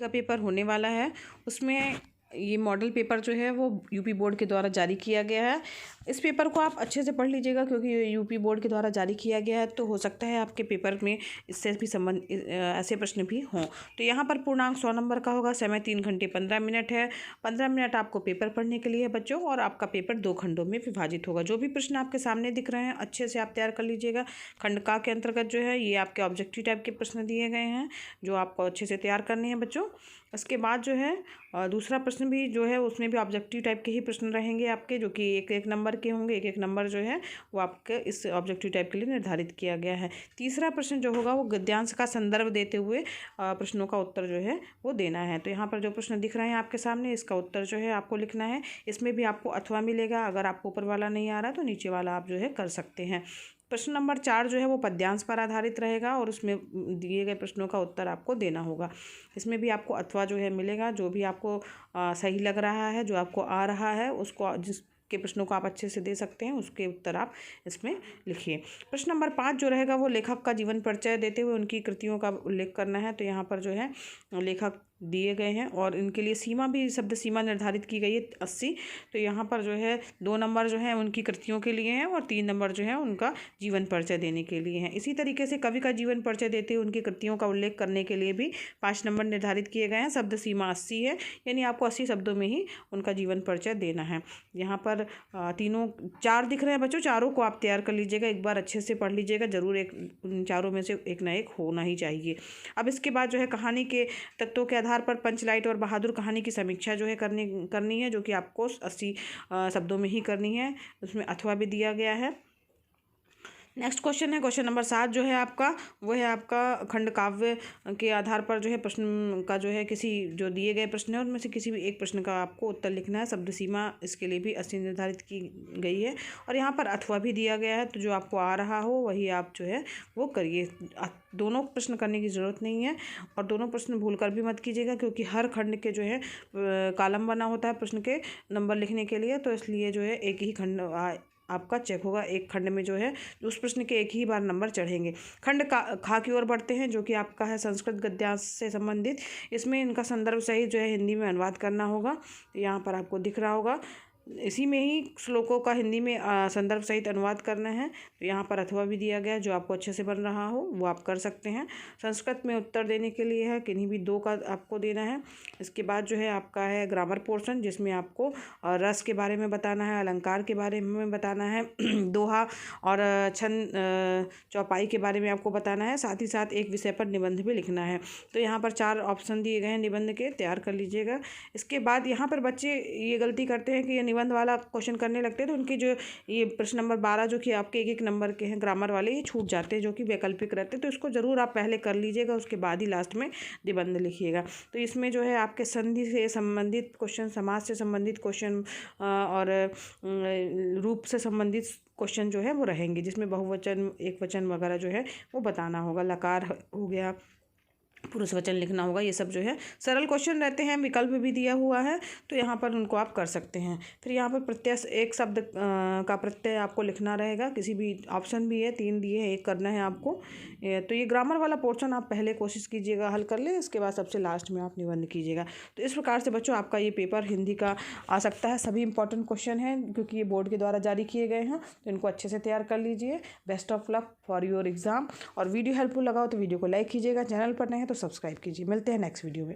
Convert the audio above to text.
का पेपर होने वाला है, उसमें ये मॉडल पेपर जो है वो यूपी बोर्ड के द्वारा जारी किया गया है। इस पेपर को आप अच्छे से पढ़ लीजिएगा, क्योंकि यूपी बोर्ड के द्वारा जारी किया गया है, तो हो सकता है आपके पेपर में इससे भी ऐसे प्रश्न भी हों। तो यहाँ पर पूर्णांक 100 नंबर का होगा। समय 3 घंटे 15 मिनट है। 15 मिनट आपको पेपर पढ़ने के लिए बच्चों, और आपका पेपर 2 खंडों में विभाजित होगा। जो भी प्रश्न आपके सामने दिख रहे हैं अच्छे से आप तैयार कर लीजिएगा। खंड का के अंतर्गत जो है ये आपके ऑब्जेक्टिव टाइप के प्रश्न दिए गए हैं, जो आपको अच्छे से तैयार करने हैं बच्चों। इसके बाद जो है दूसरा प्रश्न भी जो है उसमें भी ऑब्जेक्टिव टाइप के ही प्रश्न रहेंगे आपके, जो कि एक एक नंबर के होंगे। एक एक नंबर जो है वो आपके इस ऑब्जेक्टिव टाइप के लिए निर्धारित किया गया है। तीसरा प्रश्न जो होगा वो गद्यांश का संदर्भ देते हुए प्रश्नों का उत्तर जो है वो देना है। तो यहाँ पर जो प्रश्न दिख रहे हैं आपके सामने, इसका उत्तर जो है आपको लिखना है। इसमें भी आपको अथवा मिलेगा। अगर आपको ऊपर वाला नहीं आ रहा तो नीचे वाला आप जो है कर सकते हैं। प्रश्न नंबर 4 जो है वो पद्यांश पर आधारित रहेगा, और उसमें दिए गए प्रश्नों का उत्तर आपको देना होगा। इसमें भी आपको अथवा जो है मिलेगा। जो भी आपको सही लग रहा है, जो आपको आ रहा है, उसको जिसके प्रश्नों को आप अच्छे से दे सकते हैं उसके उत्तर आप इसमें लिखिए। प्रश्न नंबर 5 जो रहेगा वो लेखक का जीवन परिचय देते हुए उनकी कृतियों का उल्लेख करना है। तो यहाँ पर जो है लेखक दिए गए हैं, और इनके लिए सीमा भी, शब्द सीमा निर्धारित की गई है 80। तो यहाँ पर जो है 2 नंबर जो है उनकी कृतियों के लिए हैं, और 3 नंबर जो है उनका जीवन परिचय देने के लिए हैं। इसी तरीके से कवि का जीवन परिचय देते हुए उनकी कृतियों का उल्लेख करने के लिए भी 5 नंबर निर्धारित किए गए हैं। शब्द सीमा 80 है, यानी आपको 80 शब्दों में ही उनका जीवन परिचय देना है। यहाँ पर 4 दिख रहे हैं बच्चों, चारों को आप तैयार कर लीजिएगा। एक बार अच्छे से पढ़ लीजिएगा, ज़रूर एक चारों में से एक ना एक होना ही चाहिए। अब इसके बाद जो है कहानी के तत्वों के आधार पर पंचलाइट और बहादुर कहानी की समीक्षा जो है करनी है, जो कि आपको 80 शब्दों में ही करनी है। उसमें अथवा भी दिया गया है। नेक्स्ट क्वेश्चन है क्वेश्चन नंबर 7 जो है आपका, वो है आपका खंड काव्य के आधार पर जो है प्रश्न का जो है किसी जो दिए गए प्रश्न है उनमें से किसी भी एक प्रश्न का आपको उत्तर लिखना है। शब्द सीमा इसके लिए भी 80 निर्धारित की गई है, और यहाँ पर अथवा भी दिया गया है। तो जो आपको आ रहा हो वही आप जो है वो करिए। दोनों प्रश्न करने की ज़रूरत नहीं है, और दोनों प्रश्न भूल कर भी मत कीजिएगा, क्योंकि हर खंड के जो है कॉलम बना होता है प्रश्न के नंबर लिखने के लिए। तो इसलिए जो है एक ही खंड आपका चेक होगा। एक खंड में जो है उस प्रश्न के एक ही बार नंबर चढ़ेंगे। खंड का खा की ओर बढ़ते हैं, जो कि आपका है संस्कृत गद्यांश से संबंधित। इसमें इनका संदर्भ सहित जो है हिंदी में अनुवाद करना होगा। यहाँ पर आपको दिख रहा होगा, इसी में ही श्लोकों का हिंदी में संदर्भ सहित अनुवाद करना है। तो यहाँ पर अथवा भी दिया गया है, जो आपको अच्छे से बन रहा हो वो आप कर सकते हैं। संस्कृत में उत्तर देने के लिए है किन्हीं भी 2 का आपको देना है। इसके बाद जो है आपका है ग्रामर पोर्शन, जिसमें आपको रस के बारे में बताना है, अलंकार के बारे में बताना है, दोहा और छंद चौपाई के बारे में आपको बताना है। साथ ही साथ एक विषय पर निबंध भी लिखना है। तो यहाँ पर 4 ऑप्शन दिए गए हैं निबंध के, तैयार कर लीजिएगा। इसके बाद यहाँ पर बच्चे ये गलती करते हैं कि निबंध वाला क्वेश्चन करने लगते हैं, तो उनकी जो ये प्रश्न नंबर 12 जो कि आपके एक एक नंबर के हैं ग्रामर वाले, ये छूट जाते हैं, जो कि वैकल्पिक रहते हैं। तो इसको ज़रूर आप पहले कर लीजिएगा, उसके बाद ही लास्ट में निबंध लिखिएगा। तो इसमें जो है आपके संधि से संबंधित क्वेश्चन, समाज से संबंधित क्वेश्चन और रूप से संबंधित क्वेश्चन जो है वो रहेंगे, जिसमें बहुवचन, एकवचन वगैरह जो है वो बताना होगा। लकार हो गया, पुरुष वचन लिखना होगा। ये सब जो है सरल क्वेश्चन रहते हैं, विकल्प भी दिया हुआ है, तो यहाँ पर उनको आप कर सकते हैं। फिर यहाँ पर प्रत्यय, एक शब्द का प्रत्यय आपको लिखना रहेगा। किसी भी ऑप्शन भी है, 3 दिए हैं, एक करना है आपको। तो ये ग्रामर वाला पोर्शन आप पहले कोशिश कीजिएगा हल कर ले, इसके बाद सबसे लास्ट में आप निबंध कीजिएगा। तो इस प्रकार से बच्चों आपका ये पेपर हिंदी का आ सकता है। सभी इंपॉर्टेंट क्वेश्चन हैं, क्योंकि ये बोर्ड के द्वारा जारी किए गए हैं, तो इनको अच्छे से तैयार कर लीजिए। Best of luck for your exam. और वीडियो हेल्पफुल लगा हो तो वीडियो को लाइक कीजिएगा, चैनल पर नए हैं तो सब्सक्राइब कीजिए। मिलते हैं नेक्स्ट वीडियो में।